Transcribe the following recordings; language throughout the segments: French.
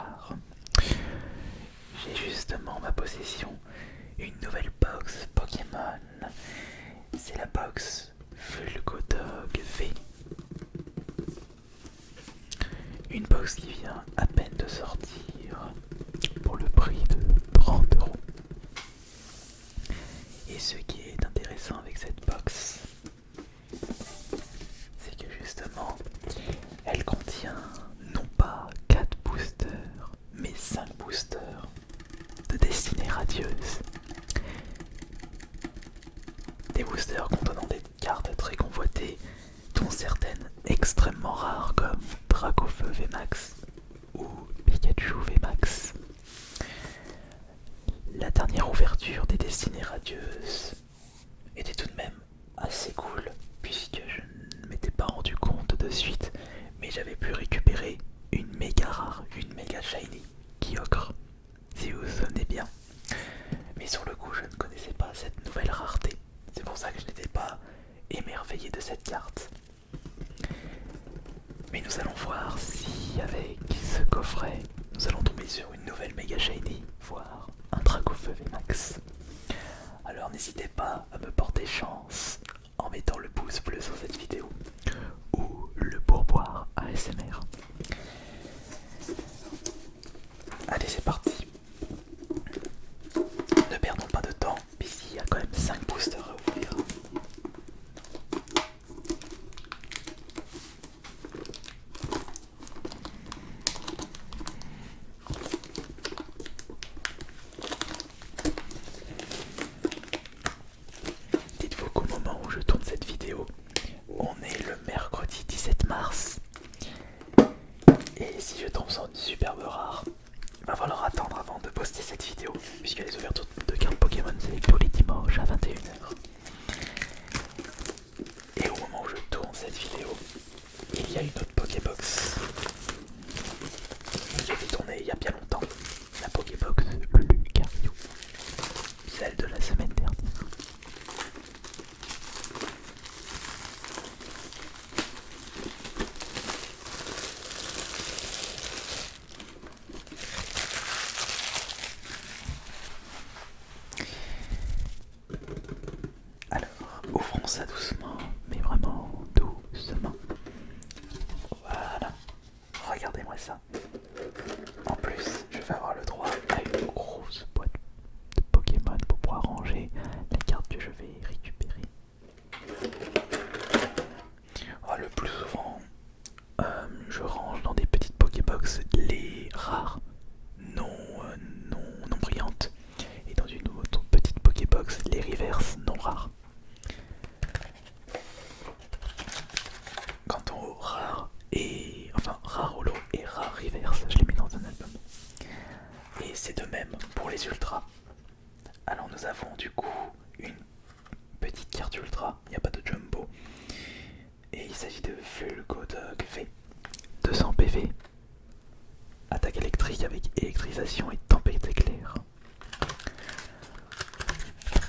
soir, j'ai justement en ma possession une nouvelle box Pokémon. C'est la box Vulgodog V. Une box qui vient à peine de sortir pour le prix de 30 €. Et ce qui est intéressant avec cette box, c'est que justement, elle contient non pas 4 boosters, mais 5 boosters de Destinée Radieuse. Des boosters contenant des cartes très convoitées, dont certaines extrêmement rares comme Dracofeu VMAX ou Pikachu VMAX. La dernière ouverture des Destinées Radieuses était tout de même assez cool, puisque je ne m'étais pas rendu compte de suite, mais j'avais pu récupérer une méga rare, une méga shiny Kyogre, si vous vous souvenez bien. Mais sur le coup, je ne connaissais pas cette nouvelle rareté. C'est pour ça que je n'étais pas émerveillé de cette carte. Mais nous allons voir si avec ce coffret, nous allons tomber sur une nouvelle méga shiny, voire un Dracofeu VMAX. Alors n'hésitez pas à me porter chance en mettant le pouce bleu sur cette vidéo ou le pourboire ASMR. Allez, c'est parti. Ne perdons pas de temps, puisqu'il y a quand même 5 boosters à ouvrir. Dites-vous qu'au moment où je tourne cette vidéo, on est le mercredi 17 mars. Et si je tombe sur une superbe rare, il va falloir attendre avant de poster cette vidéo, puisque les ouvertures de cartes Pokémon c'est tous les dimanches à 21 h. Et au moment où je tourne cette vidéo, il y a une autre Pokébox. J'ai fait tourner il y a bien longtemps, la Pokébox Lucario, celle de la semaine dernière. Alors, ouvrons ça doucement, mais vraiment doucement. Voilà, regardez-moi ça. En plus, je vais avoir le droit à une grosse boîte de Pokémon pour pouvoir ranger les cartes que je vais récupérer. Oh, le plus souvent, je range dans des petites Pokébox les rares non brillantes, et dans une autre petite Pokébox les reverse non rares. Quant aux rares et enfin rare holo et rare reverse, je les mets dans un album. Et c'est de même pour les ultras. Alors nous avons du coup une petite carte ultra, il n'y a pas de jumbo. Et il s'agit de Vulgodog V. 200 PV. Attaque électrique avec électrisation et tempête éclair.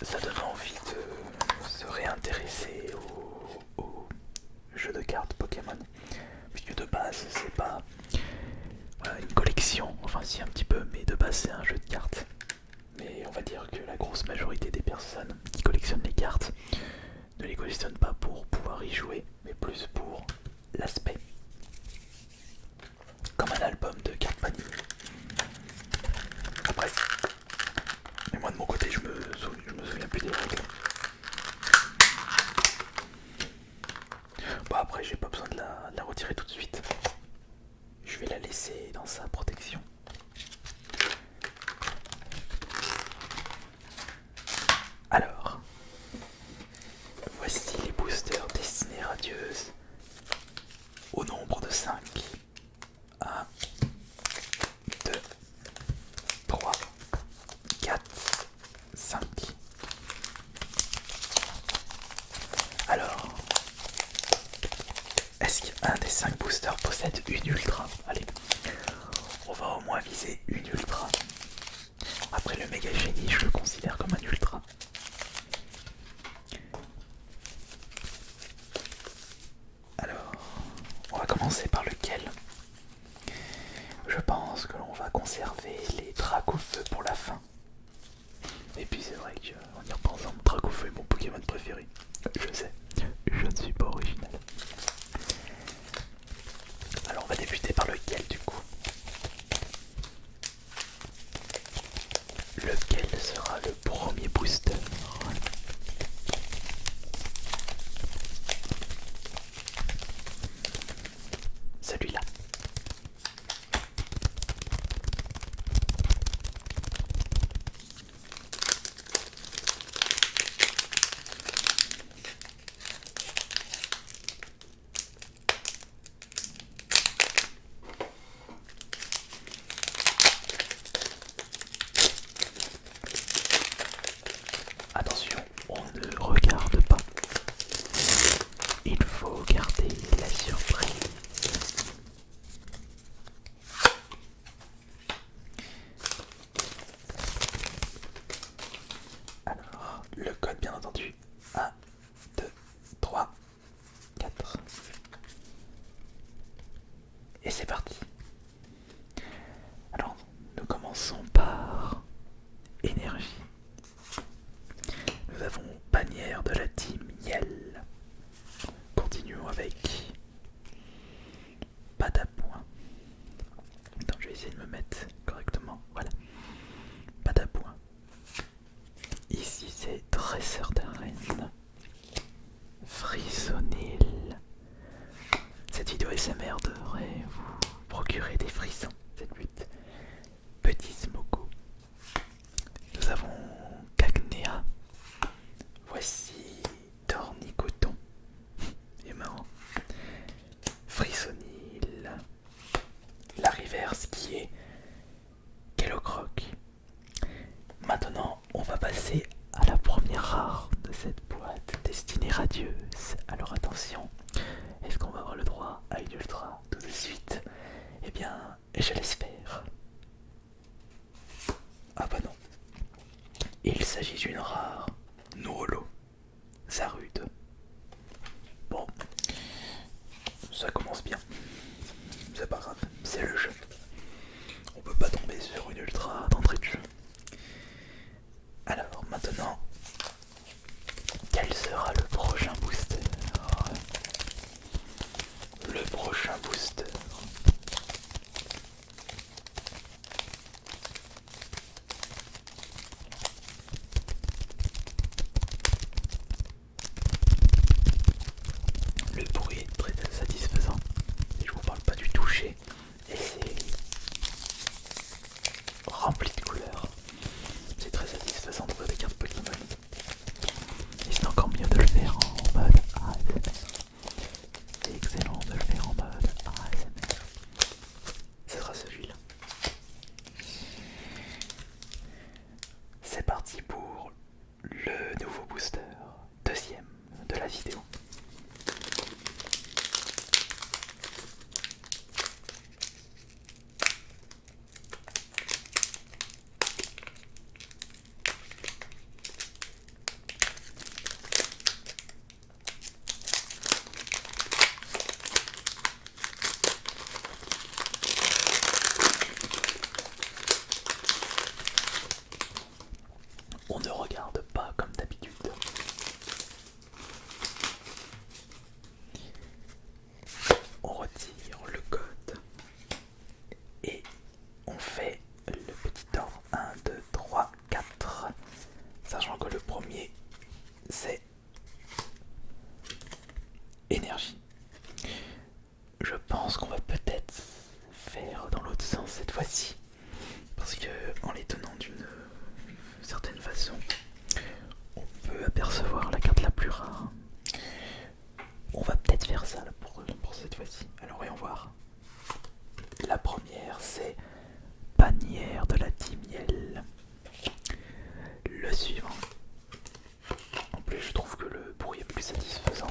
Ça donne envie de se réintéresser au jeu de cartes Pokémon. Puisque de base c'est pas une collection, enfin si un petit peu, mais de base c'est un jeu de cartes. Mais on va dire que la grosse majorité des personnes qui collectionnent les cartes ne les collectionnent pas pour pouvoir y jouer, mais plus pour l'aspect. Comme un album de cartes Panini. Après, mais moi de mon côté je me souviens plus des règles. Bon après j'ai pas besoin de la retirer tout de suite. Je vais la laisser dans sa protection. Alors, voici les boosters Destinée Radieuse au nombre de 5. 1, 2, 3, 4, 5. Alors, est-ce qu'un des 5 boosters possède une ultra? Allez, on va au moins viser une ultra. Après le méga génie, je le considère comme un ultra. Alors, on va commencer par lequel? Je pense que l'on va conserver les Dracofeu pour la fin. Et puis c'est vrai qu'en y repensant, Dracofeu est mon Pokémon préféré. Je sais, je ne suis pas original. Alors on va débuter par lequel du coup? Lequel sera le premier booster? Celui-là. Attention, on ne regarde pas. Il faut garder la surprise. Alors, le code bien entendu. 1, 2, 3, 4. Et c'est parti. Alors, nous commençons par énergie. Nous avons bannière de la team Yell. Continuons avec pas d'appoint. Attends, je vais essayer de me mettre correctement. Voilà. Pas d'appoint. Ici, c'est dresseur d'arène. Frissonnil. Cette vidéo SMR devrait vous procurer des frissons. C'est le but. Petit Smoko. Nous avons Cagnéa. Voici Tornicoton. Il est marrant. Frissonnil. La reverse qui est Kellocroc. Maintenant, on va passer à la première rare de cette boîte destinée radieuse. Alors attention, est-ce qu'on va avoir le droit à une ultra tout de suite? Eh bien, je l'espère. Ah bah non. Il s'agit d'une rare Nolo Zarude. Bon, ça commence bien. C'est pas grave, c'est le jeu. On peut pas tomber sur une ultra d'entrée de jeu. Alors maintenant, quel sera le prochain booster? Le prochain booster. Le bruit est très satisfaisant. Et je vous parle pas du toucher. Et c'est rempli de couleurs. C'est très satisfaisant d'ouvrir des cartes Pokémon. Et c'est encore mieux de le faire en mode ASMR. C'est excellent de le faire en mode ASMR. Ce sera celui-là. C'est parti pour le nouveau booster. Deuxième de la vidéo. On ne regarde pas comme d'habitude. On retire le code et on fait le petit ordre 1, 2, 3, 4. Sachant que le premier c'est énergie. Je pense qu'on va peut-être faire dans l'autre sens cette fois-ci. Parce que en les tenant d'une certaine façon, on peut apercevoir la carte la plus rare. On va peut-être faire ça là, pour cette fois-ci. Alors voyons voir. La première c'est bannière de la team Yell. Le suivant, en plus je trouve que le bruit est plus satisfaisant,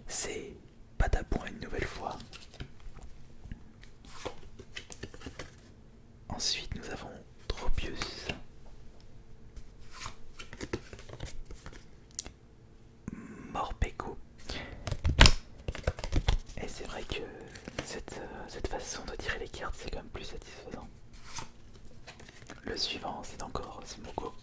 c'est Patapon une nouvelle fois. Ensuite nous avons Tropius, Morpeko. Et c'est vrai que cette façon de tirer les cartes c'est quand même plus satisfaisant. suivant, c'est encore Smogo.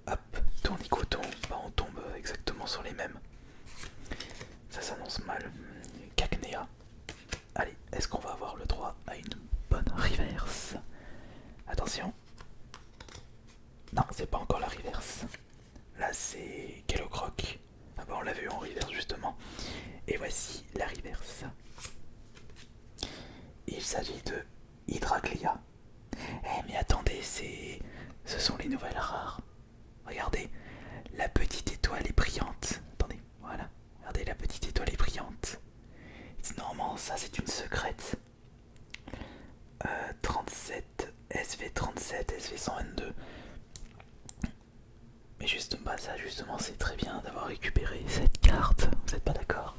Hop, tournicoton, bah on tombe exactement sur les mêmes. Ça s'annonce mal. Cacnea. Allez, est-ce qu'on va avoir le droit à une bonne reverse? Attention. Non, c'est pas encore la reverse. Là, c'est Kellogg. Ah bah on l'a vu en reverse justement. Et voici la reverse. Il s'agit de Hydraclea. Eh mais attendez, ce sont les nouvelles rares. Regardez, la petite étoile est brillante. Attendez, voilà. Regardez, la petite étoile est brillante. Normalement, ça c'est une secrète. 37, SV37, SV122. Mais justement, bah ça justement, c'est très bien d'avoir récupéré cette carte. Vous n'êtes pas d'accord?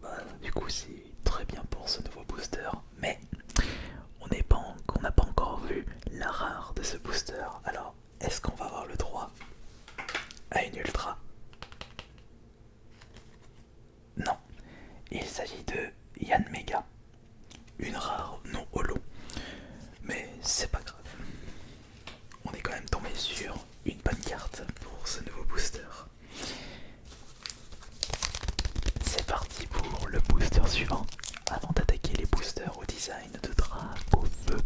Bah, du coup, c'est très bien pour ce nouveau booster. Mais on n'a pas encore vu la rare de ce booster. Alors, est-ce qu'on va avoir le droit à une ultra? Non. Il s'agit de Yann Mega. Une rare non holo. Mais c'est pas grave. On est quand même tombé sur une bonne carte pour ce nouveau booster. C'est parti pour le booster suivant. Avant d'attaquer les boosters au design de Draco Feu.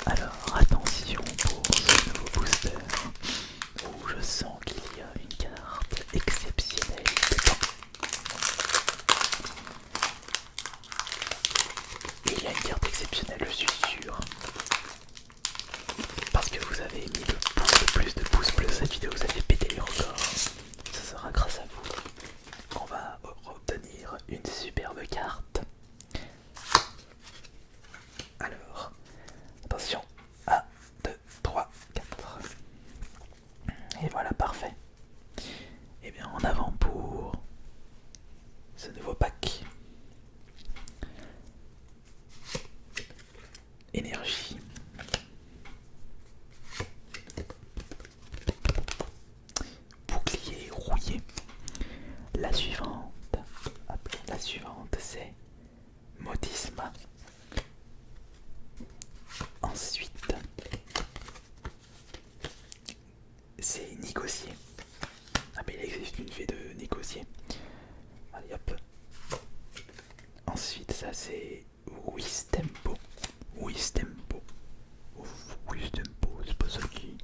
Alors attention pour ce nouveau booster où je sens qu'il y a une carte exceptionnelle dedans. Il y a une carte exceptionnelle, je suis sûr. Parce que vous avez mis le plus de pouces bleus cette vidéo, vous avez pété les records. Ce sera grâce à vous qu'on va obtenir une superbe carte. Alors, attention, 1, 2, 3, 4. Et voilà, parfait. Et bien en avant pour ce nouveau pack. Énergie. Bouclier rouillé. La suivante, c'est Modisma. Ensuite, c'est négocier. Ah mais il existe une V de négocier. Allez hop. Ensuite ça c'est Wistempo. Wistempo. Wistempo, c'est pas ça qui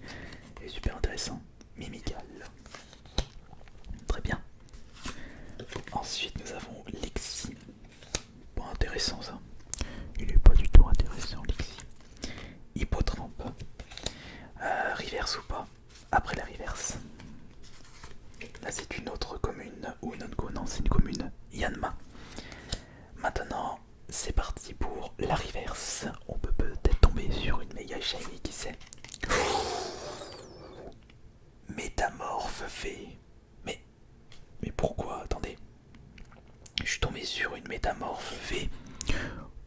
est super intéressant. Mimical. Très bien. Ensuite nous avons Lexi. Pas intéressant ça. Il est pas du tout intéressant Lexi. Hippotrampe. Reverse ou pas? Après la reverse. Là c'est une autre commune ou une autre, non c'est une commune Yanma. Maintenant c'est parti pour la reverse. On peut peut-être tomber sur une méga shiny, qui sait. Métamorphe V. Mais pourquoi? Attendez. Je suis tombé sur une métamorphe V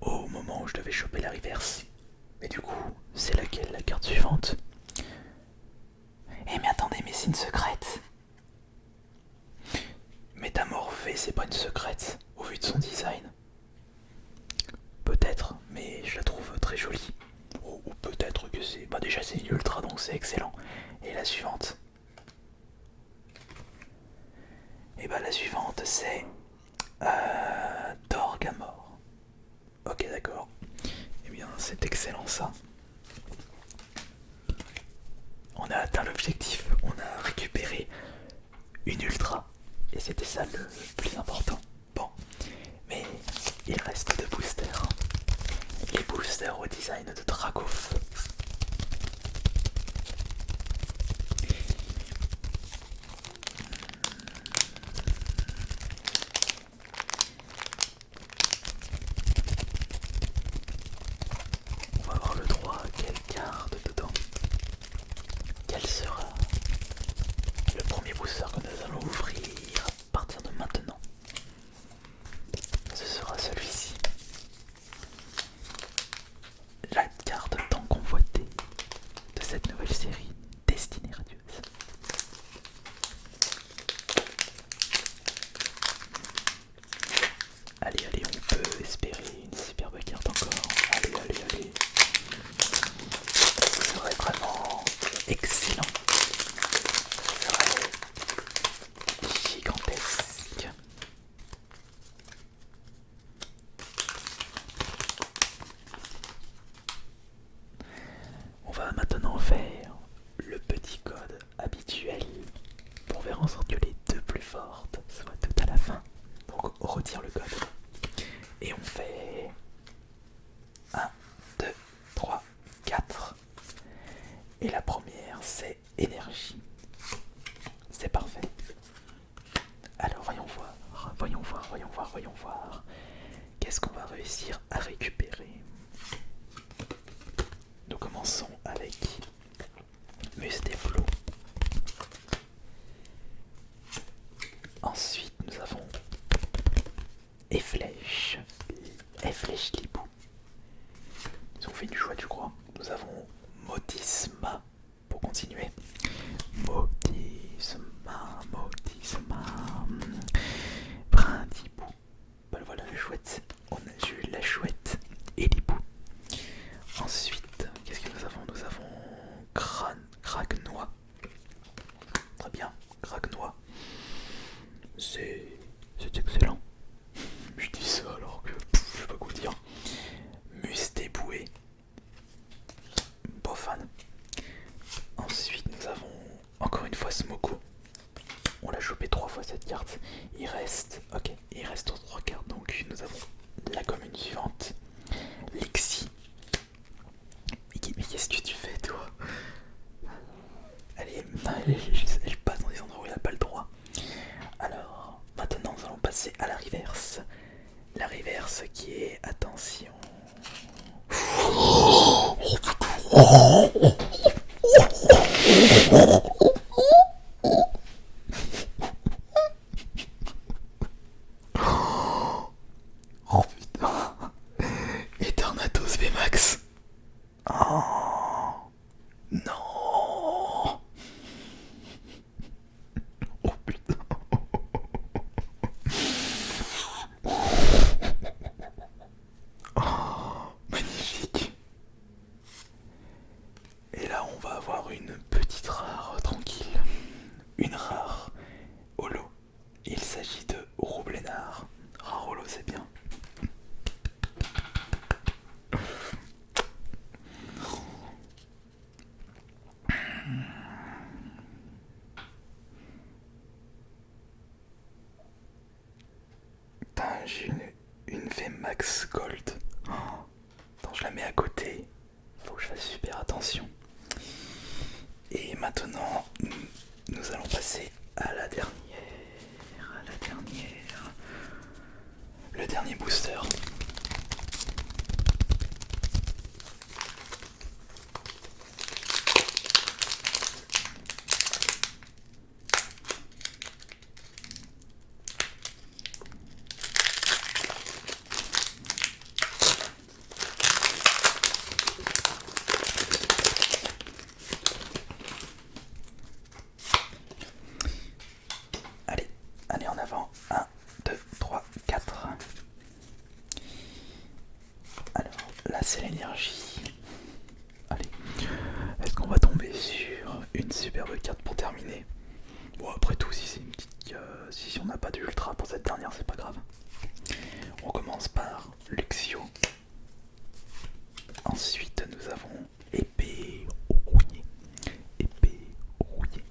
au moment où je devais choper la reverse. Mais du coup, c'est laquelle la carte suivante? Eh mais attendez, mais c'est une secrète. Métamorphe V, c'est pas une secrète au vu de son design. Peut-être, mais je la trouve très jolie. Ou peut-être que c'est... Bah déjà c'est une ultra donc c'est excellent. Et la suivante? Et bah la suivante c'est... Dorgamor. Ok d'accord. Eh bien c'est excellent ça. On a atteint l'objectif. On a récupéré une ultra. Et c'était ça le plus important. Bon. Mais il reste deux boosters. Les boosters au design de Dracof. On va avoir le droit à quelle carte dedans? Et la première, c'est énergie. C'est parfait. Alors voyons voir, voyons voir, voyons voir, voyons voir. Qu'est-ce qu'on va réussir à récupérer? Nous commençons avec Mustéflo. Ensuite, nous avons Efflèche. Efflèche Libou. Ils ont fait du choix, tu crois. Nous avons Modisma pour continuer. Modisma, Modisma. Brindibou. Ben voilà la chouette. On a eu la chouette et Libou. Ensuite, qu'est-ce que nous avons? Nous avons Kragnois. Très bien, Kragnois. C'est excellent. Je dis ça alors que je sais pas quoi dire. Mustéboué. Pas fan. Ensuite, nous avons encore une fois Smoko. On l'a chopé 3 fois cette carte. Il reste. Ok, il reste 3 cartes. Donc, nous avons la commune suivante. Lexi. Mais qu'est-ce que tu fais, toi? Elle passe dans des endroits où elle n'a pas le droit. Alors, maintenant, nous allons passer à la reverse. La reverse qui est. Attention. Oh putain. Eternatus VMAX. Oh non. Oh putain. Oh, magnifique. Et là on va avoir une petite rare tranquille. Une rare holo. Il s'agit de Roublénard. Rare holo c'est bien. Putain, j'ai une VMAX Gold. Oh, attends, je la mets à côté. Faut que je fasse super attention. Et maintenant, nous allons passer à la dernière. Le dernier booster. Allez en avant. 1, 2, 3, 4. Alors là c'est l'énergie. Allez. Est-ce qu'on va tomber sur une superbe carte pour terminer? Bon après tout si c'est une petite. Si on n'a pas d'ultra pour cette dernière c'est pas grave. On commence par Luxio. Ensuite nous avons épée rouillée. Épée rouillée.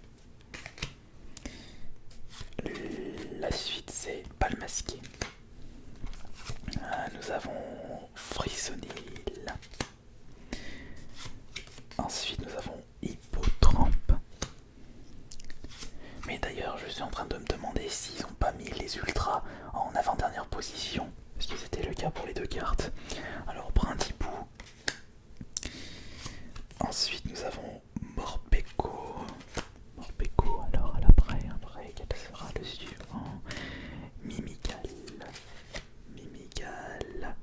La suite c'est Palmasqué. Nous avons Frissonil. Ensuite nous avons Hippotrampe. Mais d'ailleurs je suis en train de me demander s'ils n'ont pas mis les ultras en avant-dernière position. Parce que c'était le cas pour les deux cartes. Alors Brindibou. Ensuite nous avons Morpeko. Morpeko, alors à l'après, quel sera le suivant? Mimical. Mimical.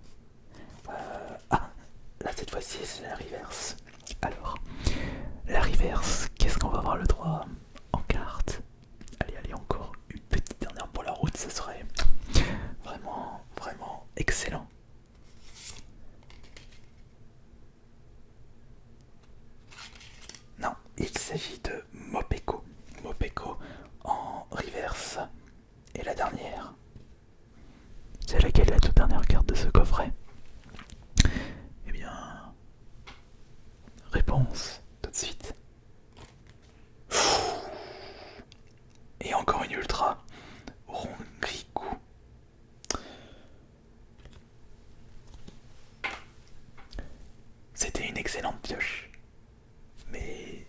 Ah, là cette fois-ci c'est la reverse. Alors, la reverse, qu'est-ce qu'on va avoir le droit en carte? Allez, encore une petite dernière pour la route, ça serait vraiment, vraiment excellent. Non, il s'agit de Mopeko. Mopeko en reverse. Et la dernière, c'est laquelle la toute dernière carte de ce coffret? Eh bien, réponse tout de suite. Et encore une ultra. Rongricou. C'était une excellente pioche. Mais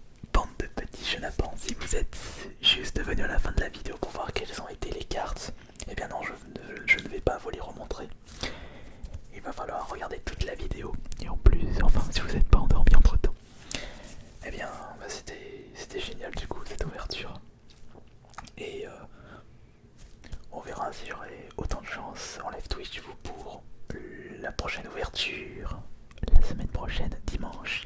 vous êtes juste venu à la fin de la vidéo pour voir quelles ont été les cartes, eh bien non, je ne vais pas vous les remontrer. Il va falloir regarder toute la vidéo. Et en plus, enfin, si vous n'êtes pas endormi entre temps, eh bien, bah, c'était génial du coup cette ouverture. Et on verra si j'aurai autant de chance en live Twitch pour la prochaine ouverture, la semaine prochaine, dimanche